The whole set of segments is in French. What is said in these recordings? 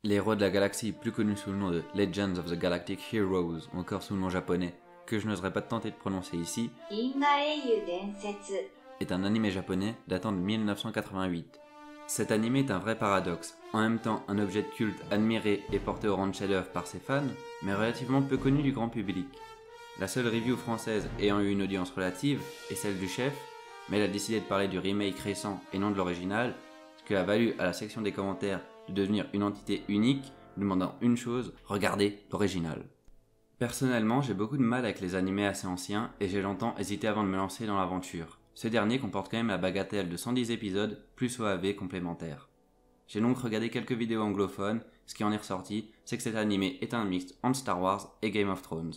Les héros de la galaxie, plus connus sous le nom de Legends of the Galactic Heroes, ou encore sous le nom japonais, que je n'oserais pas tenter de prononcer ici, est un anime japonais datant de 1988. Cet anime est un vrai paradoxe, en même temps un objet de culte admiré et porté au rang de chef-d'œuvre par ses fans, mais relativement peu connu du grand public. La seule review française ayant eu une audience relative est celle du chef, mais elle a décidé de parler du remake récent et non de l'original, ce qui a valu à la section des commentaires de devenir une entité unique, demandant une chose, regardez l'original. Personnellement, j'ai beaucoup de mal avec les animés assez anciens et j'ai longtemps hésité avant de me lancer dans l'aventure. Ce dernier comporte quand même la bagatelle de 110 épisodes plus OAV complémentaires. J'ai donc regardé quelques vidéos anglophones, ce qui en est ressorti, c'est que cet animé est un mix entre Star Wars et Game of Thrones.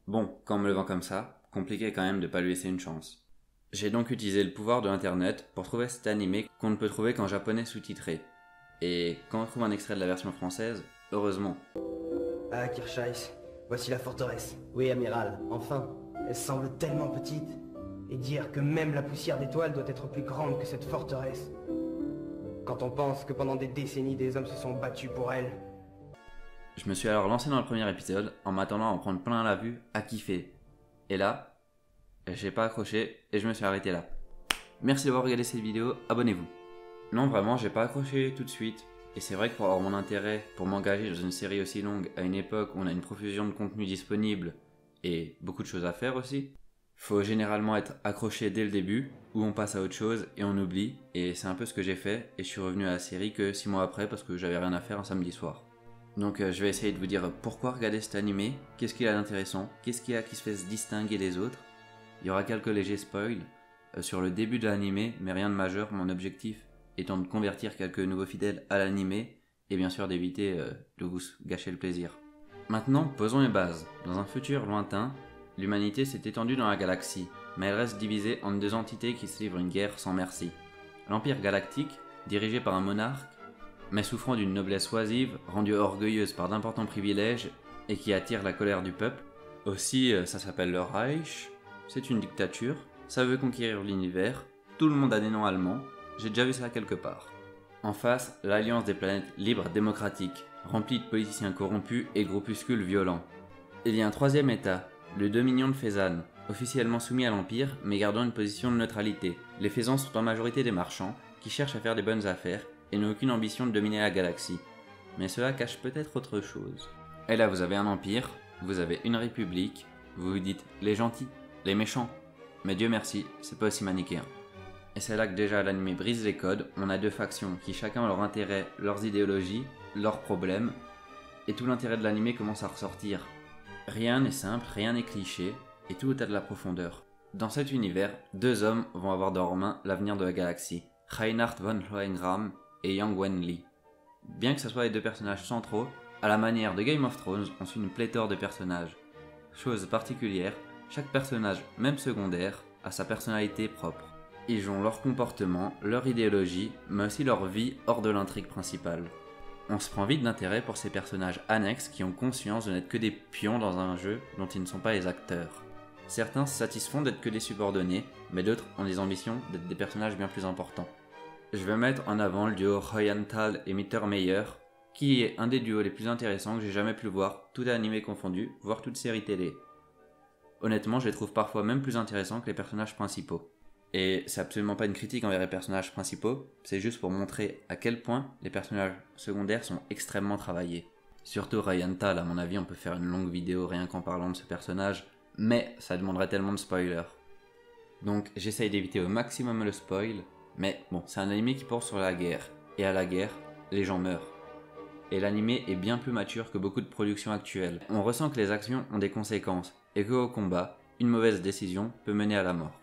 Bon, quand on me le vend comme ça, compliqué quand même de pas lui laisser une chance. J'ai donc utilisé le pouvoir de internet pour trouver cet animé qu'on ne peut trouver qu'en japonais sous-titré. Et quand on trouve un extrait de la version française, heureusement. Ah, Kirscheiss, voici la forteresse. Oui, amiral, enfin. Elle semble tellement petite. Et dire que même la poussière d'étoiles doit être plus grande que cette forteresse. Quand on pense que pendant des décennies, des hommes se sont battus pour elle. Je me suis alors lancé dans le premier épisode en m'attendant à en prendre plein la vue, à kiffer. Et là, j'ai pas accroché et je me suis arrêté là. Merci d'avoir regardé cette vidéo, abonnez-vous. Non, vraiment, j'ai pas accroché tout de suite. Et c'est vrai que pour avoir mon intérêt, pour m'engager dans une série aussi longue, à une époque où on a une profusion de contenu disponible, et beaucoup de choses à faire aussi, faut généralement être accroché dès le début, ou on passe à autre chose et on oublie, et c'est un peu ce que j'ai fait, et je suis revenu à la série que 6 mois après parce que j'avais rien à faire un samedi soir. Donc je vais essayer de vous dire pourquoi regarder cet animé, qu'est-ce qu'il a d'intéressant, qu'est-ce qu'il y a qui se fait se distinguer des autres. Il y aura quelques légers spoils sur le début de l'animé, mais rien de majeur, mon objectif étant de convertir quelques nouveaux fidèles à l'animé, et bien sûr d'éviter de vous gâcher le plaisir. Maintenant, posons les bases. Dans un futur lointain, l'humanité s'est étendue dans la galaxie, mais elle reste divisée en deux entités qui se livrent une guerre sans merci. L'Empire galactique, dirigé par un monarque, mais souffrant d'une noblesse oisive, rendue orgueilleuse par d'importants privilèges, et qui attire la colère du peuple. Aussi, ça s'appelle le Reich, c'est une dictature, ça veut conquérir l'univers, tout le monde a des noms allemands, j'ai déjà vu ça quelque part. En face, l'Alliance des planètes libres démocratiques, remplie de politiciens corrompus et groupuscules violents. Il y a un troisième état, le Dominion de Fezzan, officiellement soumis à l'Empire, mais gardant une position de neutralité. Les Fezzans sont en majorité des marchands, qui cherchent à faire des bonnes affaires, et n'ont aucune ambition de dominer la galaxie. Mais cela cache peut-être autre chose. Et là vous avez un empire, vous avez une république, vous vous dites les gentils, les méchants. Mais Dieu merci, c'est pas aussi manichéen. Et c'est là que déjà l'anime brise les codes, on a deux factions qui chacun ont leur intérêt, leurs idéologies, leurs problèmes, et tout l'intérêt de l'anime commence à ressortir. Rien n'est simple, rien n'est cliché, et tout est à de la profondeur. Dans cet univers, deux hommes vont avoir dans leurs mains l'avenir de la galaxie, Reinhard von Hohengram et Yang Wen-Li. Bien que ce soit les deux personnages centraux, à la manière de Game of Thrones, on suit une pléthore de personnages. Chose particulière, chaque personnage, même secondaire, a sa personnalité propre. Ils ont leur comportement, leur idéologie, mais aussi leur vie hors de l'intrigue principale. On se prend vite d'intérêt pour ces personnages annexes qui ont conscience de n'être que des pions dans un jeu dont ils ne sont pas les acteurs. Certains se satisfont d'être que des subordonnés, mais d'autres ont des ambitions d'être des personnages bien plus importants. Je vais mettre en avant le duo Royantal et Mittermeier, qui est un des duos les plus intéressants que j'ai jamais pu voir, tout animé confondu, voire toute série télé. Honnêtement, je les trouve parfois même plus intéressants que les personnages principaux. Et c'est absolument pas une critique envers les personnages principaux, c'est juste pour montrer à quel point les personnages secondaires sont extrêmement travaillés. Surtout Royantal, à mon avis, on peut faire une longue vidéo rien qu'en parlant de ce personnage, mais ça demanderait tellement de spoilers. Donc j'essaye d'éviter au maximum le spoil, mais bon, c'est un anime qui porte sur la guerre, et à la guerre, les gens meurent. Et l'anime est bien plus mature que beaucoup de productions actuelles. On ressent que les actions ont des conséquences, et qu'au combat, une mauvaise décision peut mener à la mort.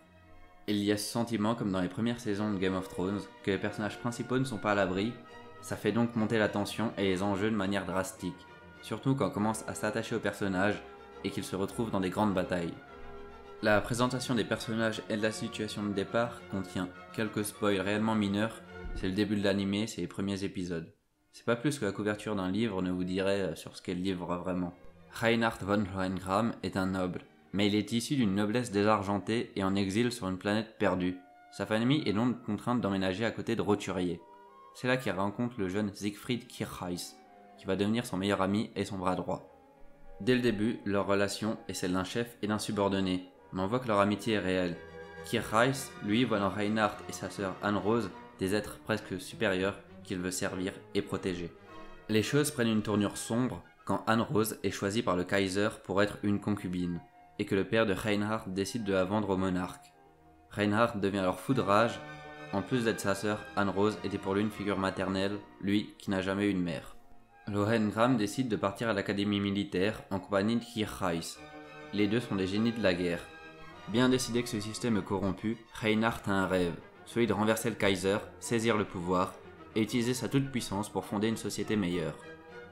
Il y a ce sentiment, comme dans les premières saisons de Game of Thrones, que les personnages principaux ne sont pas à l'abri, ça fait donc monter la tension et les enjeux de manière drastique, surtout quand on commence à s'attacher aux personnages et qu'ils se retrouvent dans des grandes batailles. La présentation des personnages et de la situation de départ contient quelques spoils réellement mineurs, c'est le début de l'anime, c'est les premiers épisodes. C'est pas plus que la couverture d'un livre ne vous dirait sur ce qu'est le livre vraiment. Reinhard von Hohengram est un noble, mais il est issu d'une noblesse désargentée et en exil sur une planète perdue. Sa famille est donc contrainte d'emménager à côté de Roturier. C'est là qu'il rencontre le jeune Siegfried Kircheiss, qui qui va devenir son meilleur ami et son bras droit. Dès le début, leur relation est celle d'un chef et d'un subordonné, mais on voit que leur amitié est réelle. Kirchheis, lui, voit dans Reinhardt et sa sœur Anne-Rose des êtres presque supérieurs qu'il veut servir et protéger. Les choses prennent une tournure sombre quand Anne-Rose est choisie par le Kaiser pour être une concubine, et que le père de Reinhardt décide de la vendre au monarque. Reinhardt devient alors fou de rage. En plus d'être sa sœur, Anne-Rose était pour lui une figure maternelle, lui qui n'a jamais eu de mère. Lohengrin décide de partir à l'académie militaire en compagnie de Kirchheis. Les deux sont des génies de la guerre. Bien décidé que ce système est corrompu, Reinhardt a un rêve, celui de renverser le Kaiser, saisir le pouvoir et utiliser sa toute-puissance pour fonder une société meilleure.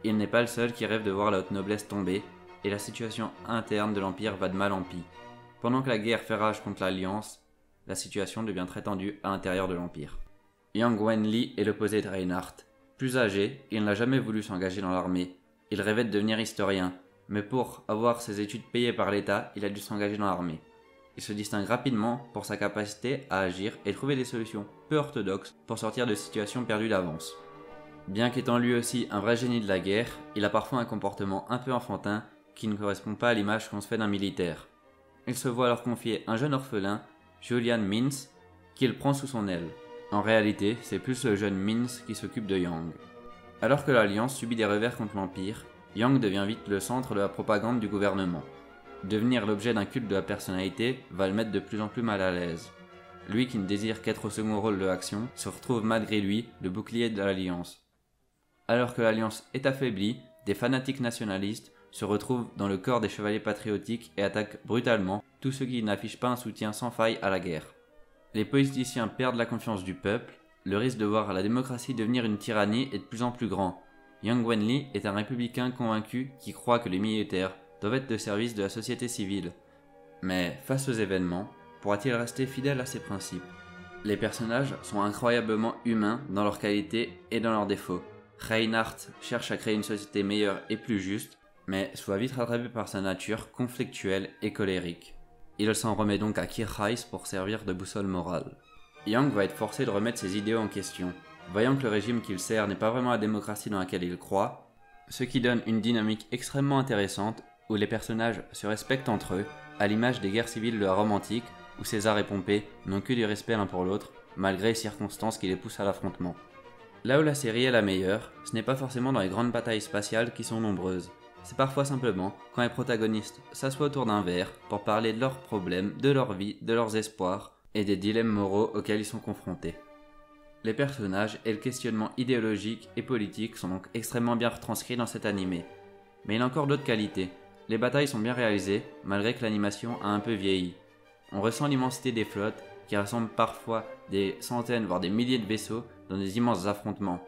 Il n'est pas le seul qui rêve de voir la haute noblesse tomber, et la situation interne de l'Empire va de mal en pis. Pendant que la guerre fait rage contre l'Alliance, la situation devient très tendue à l'intérieur de l'Empire. Yang Wenli est l'opposé de Reinhardt. Plus âgé, il n'a jamais voulu s'engager dans l'armée. Il rêvait de devenir historien, mais pour avoir ses études payées par l'État, il a dû s'engager dans l'armée. Il se distingue rapidement pour sa capacité à agir et trouver des solutions peu orthodoxes pour sortir de situations perdues d'avance. Bien qu'étant lui aussi un vrai génie de la guerre, il a parfois un comportement un peu enfantin qui ne correspond pas à l'image qu'on se fait d'un militaire. Il se voit alors confier un jeune orphelin, Julian Mintz, qu'il prend sous son aile. En réalité, c'est plus le jeune Mintz qui s'occupe de Yang. Alors que l'Alliance subit des revers contre l'Empire, Yang devient vite le centre de la propagande du gouvernement. Devenir l'objet d'un culte de la personnalité va le mettre de plus en plus mal à l'aise. Lui qui ne désire qu'être au second rôle de l'action, se retrouve malgré lui le bouclier de l'Alliance. Alors que l'Alliance est affaiblie, des fanatiques nationalistes se retrouvent dans le corps des chevaliers patriotiques et attaquent brutalement tous ceux qui n'affichent pas un soutien sans faille à la guerre. Les politiciens perdent la confiance du peuple, le risque de voir la démocratie devenir une tyrannie est de plus en plus grand. Yang Wenli est un républicain convaincu qui croit que les militaires doivent être de service de la société civile. Mais face aux événements, pourra-t-il rester fidèle à ses principes? Les personnages sont incroyablement humains dans leurs qualités et dans leurs défauts. Reinhardt cherche à créer une société meilleure et plus juste, mais se voit vite rattrapé par sa nature conflictuelle et colérique. Il s'en remet donc à Kirchheis pour servir de boussole morale. Yang va être forcé de remettre ses idéaux en question, voyant que le régime qu'il sert n'est pas vraiment la démocratie dans laquelle il croit, ce qui donne une dynamique extrêmement intéressante où les personnages se respectent entre eux, à l'image des guerres civiles de la Rome antique, où César et Pompée n'ont que du respect l'un pour l'autre, malgré les circonstances qui les poussent à l'affrontement. Là où la série est la meilleure, ce n'est pas forcément dans les grandes batailles spatiales qui sont nombreuses. C'est parfois simplement quand les protagonistes s'assoient autour d'un verre pour parler de leurs problèmes, de leur vie, de leurs espoirs et des dilemmes moraux auxquels ils sont confrontés. Les personnages et le questionnement idéologique et politique sont donc extrêmement bien retranscrits dans cet animé. Mais il y a encore d'autres qualités. Les batailles sont bien réalisées, malgré que l'animation a un peu vieilli. On ressent l'immensité des flottes, qui rassemblent parfois des centaines voire des milliers de vaisseaux dans des immenses affrontements.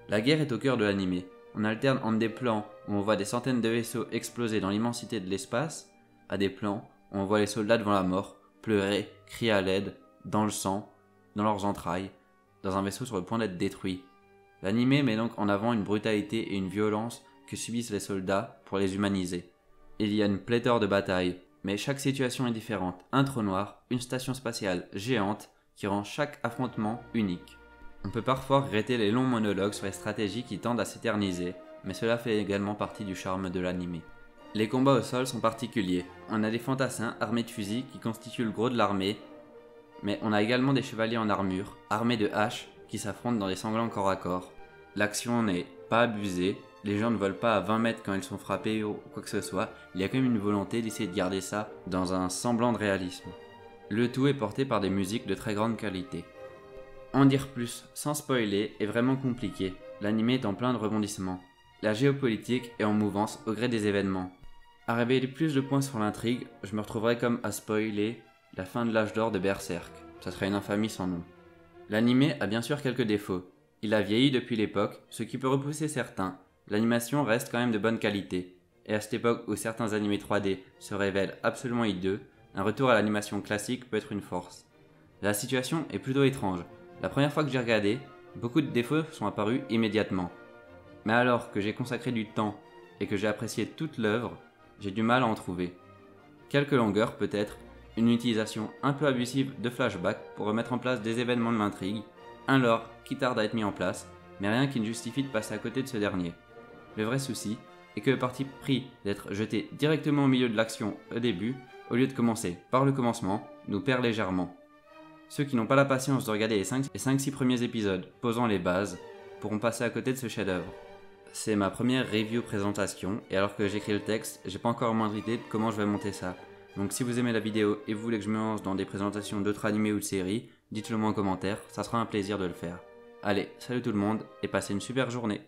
La guerre est au cœur de l'animé. On alterne entre des plans où on voit des centaines de vaisseaux exploser dans l'immensité de l'espace, à des plans où on voit les soldats devant la mort, pleurer, crier à l'aide, dans le sang, dans leurs entrailles, dans un vaisseau sur le point d'être détruit. L'animé met donc en avant une brutalité et une violence que subissent les soldats pour les humaniser. Il y a une pléthore de batailles, mais chaque situation est différente. Un trou noir, une station spatiale géante qui rend chaque affrontement unique. On peut parfois regretter les longs monologues sur les stratégies qui tendent à s'éterniser, mais cela fait également partie du charme de l'anime. Les combats au sol sont particuliers. On a des fantassins armés de fusils qui constituent le gros de l'armée, mais on a également des chevaliers en armure, armés de haches, qui s'affrontent dans des sanglants corps à corps. L'action n'est pas abusée, les gens ne volent pas à 20 mètres quand ils sont frappés ou quoi que ce soit, il y a quand même une volonté d'essayer de garder ça dans un semblant de réalisme. Le tout est porté par des musiques de très grande qualité. En dire plus, sans spoiler, est vraiment compliqué, l'anime est en plein de rebondissements. La géopolitique est en mouvance au gré des événements. À révéler plus de points sur l'intrigue, je me retrouverais comme à spoiler la fin de l'âge d'or de Berserk, ça serait une infamie sans nom. L'anime a bien sûr quelques défauts, il a vieilli depuis l'époque, ce qui peut repousser certains. L'animation reste quand même de bonne qualité, et à cette époque où certains animés 3D se révèlent absolument hideux, un retour à l'animation classique peut être une force. La situation est plutôt étrange. La première fois que j'ai regardé, beaucoup de défauts sont apparus immédiatement. Mais alors que j'ai consacré du temps et que j'ai apprécié toute l'œuvre, j'ai du mal à en trouver. Quelques longueurs peut-être, une utilisation un peu abusive de flashbacks pour remettre en place des événements de l'intrigue, un lore qui tarde à être mis en place, mais rien qui ne justifie de passer à côté de ce dernier. Le vrai souci est que le parti pris d'être jeté directement au milieu de l'action au début, au lieu de commencer par le commencement, nous perd légèrement. Ceux qui n'ont pas la patience de regarder les 5-6 premiers épisodes posant les bases pourront passer à côté de ce chef-d'œuvre. C'est ma première review présentation et alors que j'écris le texte, j'ai pas encore la moindre idée de comment je vais monter ça. Donc si vous aimez la vidéo et vous voulez que je me lance dans des présentations d'autres animés ou de séries, dites-le moi en commentaire, ça sera un plaisir de le faire. Allez, salut tout le monde et passez une super journée.